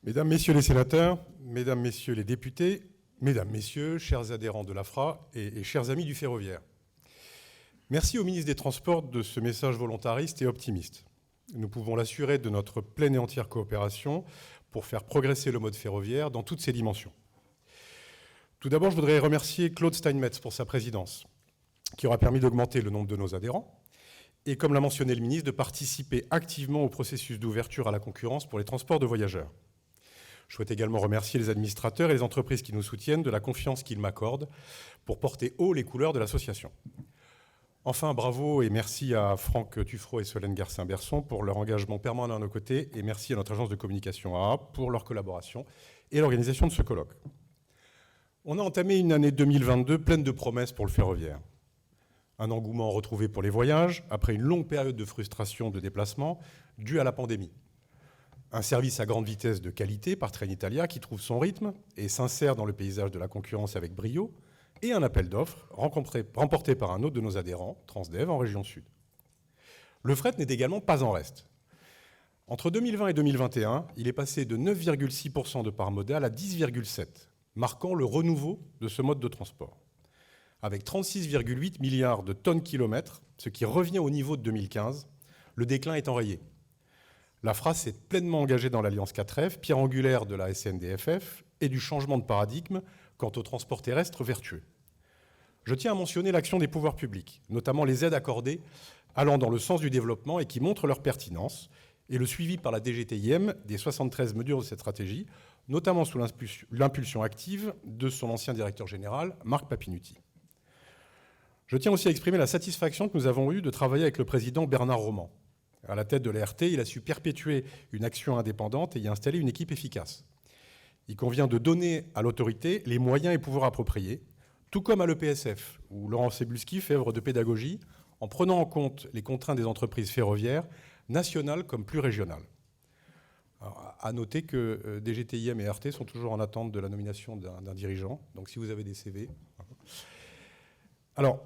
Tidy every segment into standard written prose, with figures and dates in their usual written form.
Mesdames, Messieurs les sénateurs, Mesdames, Messieurs les députés, Mesdames, Messieurs, chers adhérents de l'AFRA et chers amis du ferroviaire. Merci au ministre des Transports de ce message volontariste et optimiste. Nous pouvons l'assurer de notre pleine et entière coopération pour faire progresser le mode ferroviaire dans toutes ses dimensions. Tout d'abord, je voudrais remercier Claude Steinmetz pour sa présidence, qui aura permis d'augmenter le nombre de nos adhérents et, comme l'a mentionné le ministre, de participer activement au processus d'ouverture à la concurrence pour les transports de voyageurs. Je souhaite également remercier les administrateurs et les entreprises qui nous soutiennent de la confiance qu'ils m'accordent pour porter haut les couleurs de l'association. Enfin, bravo et merci à Franck Tuffreau et Solène Garcin-Berson pour leur engagement permanent à nos côtés et merci à notre agence de communication AA pour leur collaboration et l'organisation de ce colloque. On a entamé une année 2022 pleine de promesses pour le ferroviaire. Un engouement retrouvé pour les voyages après une longue période de frustration de déplacement due à la pandémie. Un service à grande vitesse de qualité par Trenitalia qui trouve son rythme et s'insère dans le paysage de la concurrence avec brio, et un appel d'offres remporté par un autre de nos adhérents, Transdev, en région Sud. Le fret n'est également pas en reste. Entre 2020 et 2021, il est passé de 9,6% de part modale à 10,7%, marquant le renouveau de ce mode de transport. Avec 36,8 milliards de tonnes-kilomètres, ce qui revient au niveau de 2015, le déclin est enrayé. L'AFRA s'est pleinement engagée dans l'Alliance 4F, pierre angulaire de la SNDFF, et du changement de paradigme quant au transport terrestre vertueux. Je tiens à mentionner l'action des pouvoirs publics, notamment les aides accordées allant dans le sens du développement et qui montrent leur pertinence, et le suivi par la DGTIM des 73 mesures de cette stratégie, notamment sous l'impulsion active de son ancien directeur général, Marc Papinutti. Je tiens aussi à exprimer la satisfaction que nous avons eue de travailler avec le président Bernard Roman. À la tête de l'ART, il a su perpétuer une action indépendante et y installer une équipe efficace. Il convient de donner à l'autorité les moyens et pouvoirs appropriés, tout comme à l'EPSF, où Laurent Cebulski fait œuvre de pédagogie en prenant en compte les contraintes des entreprises ferroviaires, nationales comme plus régionales. Alors, à noter que DGTIM et RT sont toujours en attente de la nomination d'un dirigeant, donc si vous avez des CV. Alors,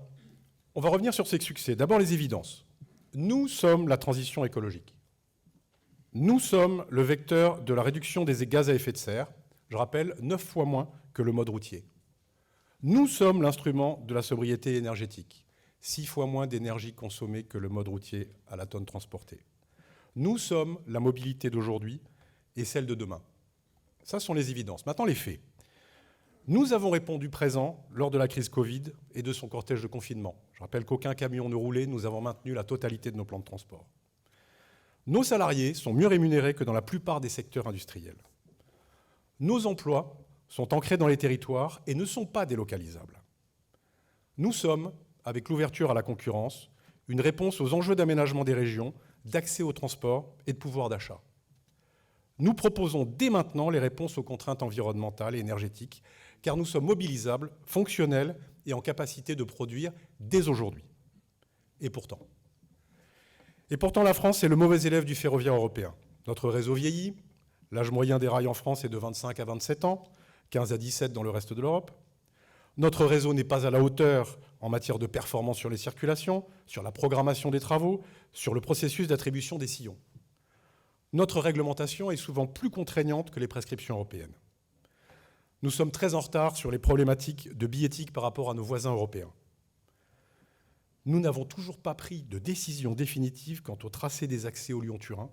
on va revenir sur ces succès. D'abord, les évidences. Nous sommes la transition écologique. Nous sommes le vecteur de la réduction des gaz à effet de serre, je rappelle, 9 fois moins que le mode routier. Nous sommes l'instrument de la sobriété énergétique, 6 fois moins d'énergie consommée que le mode routier à la tonne transportée. Nous sommes la mobilité d'aujourd'hui et celle de demain. Ça sont les évidences. Maintenant, les faits. Nous avons répondu présent lors de la crise Covid et de son cortège de confinement. Je rappelle qu'aucun camion ne roulait, nous avons maintenu la totalité de nos plans de transport. Nos salariés sont mieux rémunérés que dans la plupart des secteurs industriels. Nos emplois sont ancrés dans les territoires et ne sont pas délocalisables. Nous sommes, avec l'ouverture à la concurrence, une réponse aux enjeux d'aménagement des régions, d'accès au transport et de pouvoir d'achat. Nous proposons dès maintenant les réponses aux contraintes environnementales et énergétiques, car nous sommes mobilisables, fonctionnels et en capacité de produire dès aujourd'hui. Et pourtant, la France est le mauvais élève du ferroviaire européen. Notre réseau vieillit, l'âge moyen des rails en France est de 25 à 27 ans, 15 à 17 dans le reste de l'Europe. Notre réseau n'est pas à la hauteur en matière de performance sur les circulations, sur la programmation des travaux, sur le processus d'attribution des sillons. Notre réglementation est souvent plus contraignante que les prescriptions européennes. Nous sommes très en retard sur les problématiques de billettique par rapport à nos voisins européens. Nous n'avons toujours pas pris de décision définitive quant au tracé des accès au Lyon-Turin,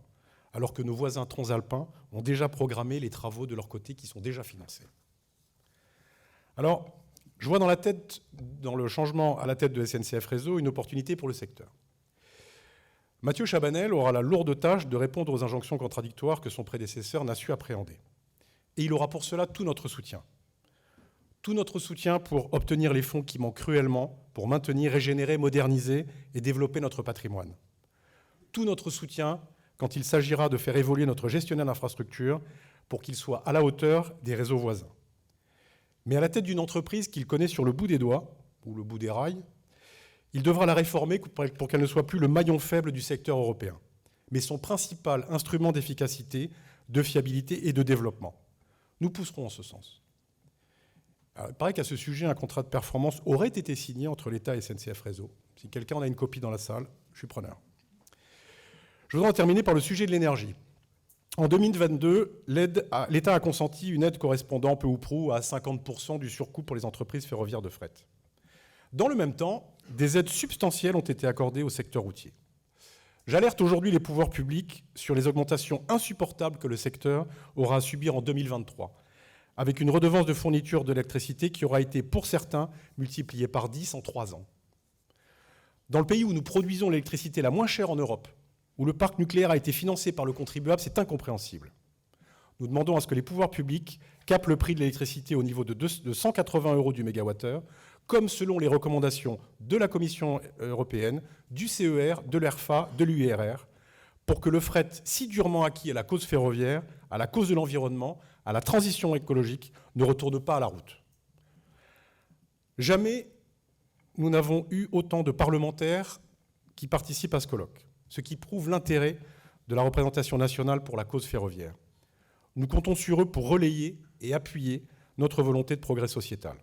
alors que nos voisins transalpins ont déjà programmé les travaux de leur côté qui sont déjà financés. Alors, je vois dans le changement à la tête de SNCF Réseau une opportunité pour le secteur. Mathieu Chabanel aura la lourde tâche de répondre aux injonctions contradictoires que son prédécesseur n'a su appréhender. Et il aura pour cela tout notre soutien. Tout notre soutien pour obtenir les fonds qui manquent cruellement pour maintenir, régénérer, moderniser et développer notre patrimoine. Tout notre soutien quand il s'agira de faire évoluer notre gestionnaire d'infrastructure pour qu'il soit à la hauteur des réseaux voisins. Mais à la tête d'une entreprise qu'il connaît sur le bout des doigts, ou le bout des rails, il devra la réformer pour qu'elle ne soit plus le maillon faible du secteur européen, mais son principal instrument d'efficacité, de fiabilité et de développement. Nous pousserons en ce sens. Alors, il paraît qu'à ce sujet, un contrat de performance aurait été signé entre l'État et SNCF Réseau. Si quelqu'un en a une copie dans la salle, je suis preneur. Je voudrais en terminer par le sujet de l'énergie. En 2022, l'État a consenti une aide correspondant peu ou prou à 50% du surcoût pour les entreprises ferroviaires de fret. Dans le même temps, des aides substantielles ont été accordées au secteur routier. J'alerte aujourd'hui les pouvoirs publics sur les augmentations insupportables que le secteur aura à subir en 2023, avec une redevance de fourniture d'électricité qui aura été, pour certains, multipliée par 10 en 3 ans. Dans le pays où nous produisons l'électricité la moins chère en Europe, où le parc nucléaire a été financé par le contribuable, c'est incompréhensible. Nous demandons à ce que les pouvoirs publics capent le prix de l'électricité au niveau de 180 € du mégawattheure, comme selon les recommandations de la Commission européenne, du CER, de l'ERFA, de l'UIRR, pour que le fret si durement acquis à la cause ferroviaire, à la cause de l'environnement, à la transition écologique, ne retourne pas à la route. Jamais nous n'avons eu autant de parlementaires qui participent à ce colloque, ce qui prouve l'intérêt de la représentation nationale pour la cause ferroviaire. Nous comptons sur eux pour relayer et appuyer notre volonté de progrès sociétal.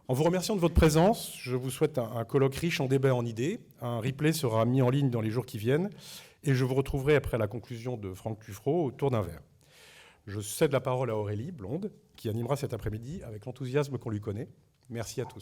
En vous remerciant de votre présence, je vous souhaite un colloque riche en débats et en idées. Un replay sera mis en ligne dans les jours qui viennent et je vous retrouverai après la conclusion de Franck Tuffreau autour d'un verre. Je cède la parole à Aurélie Blonde qui animera cet après-midi avec l'enthousiasme qu'on lui connaît. Merci à tous.